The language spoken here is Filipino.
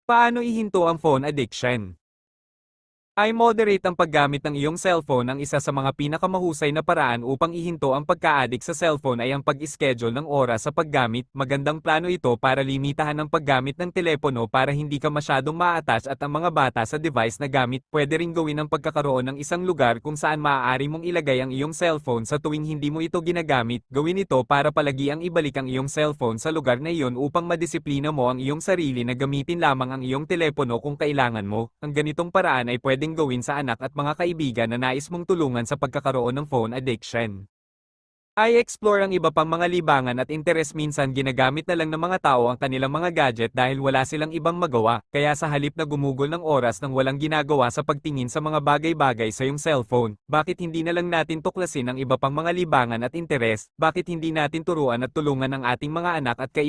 Paano ihinto ang phone addiction? Ay moderate ang paggamit ng iyong cellphone. Ang isa sa mga pinakamahusay na paraan upang ihinto ang pagka-addict sa cellphone ay ang pag-schedule ng oras sa paggamit. Magandang plano ito para limitahan ang paggamit ng telepono para hindi ka masyadong ma-attach at ang mga bata sa device na gamit. Pwede ring gawin ang pagkakaroon ng isang lugar kung saan maaari mong ilagay ang iyong cellphone sa tuwing hindi mo ito ginagamit. Gawin ito para palagi ang ibalik ang iyong cellphone sa lugar na iyon upang madisiplina mo ang iyong sarili na gamitin lamang ang iyong telepono kung kailangan mo. Ang ganitong paraan ay pwedeng gawin sa anak at mga kaibigan na nais mong tulungan sa pagkakaroon ng phone addiction. I-explore ang iba pang mga libangan at interes. Minsan ginagamit na lang ng mga tao ang kanilang mga gadget dahil wala silang ibang magawa, kaya sa halip na gumugol ng oras nang walang ginagawa sa pagtingin sa mga bagay-bagay sa iyong cellphone, bakit hindi na lang natin tuklasin ang iba pang mga libangan at interes? Bakit hindi natin turuan at tulungan ang ating mga anak at kaibigan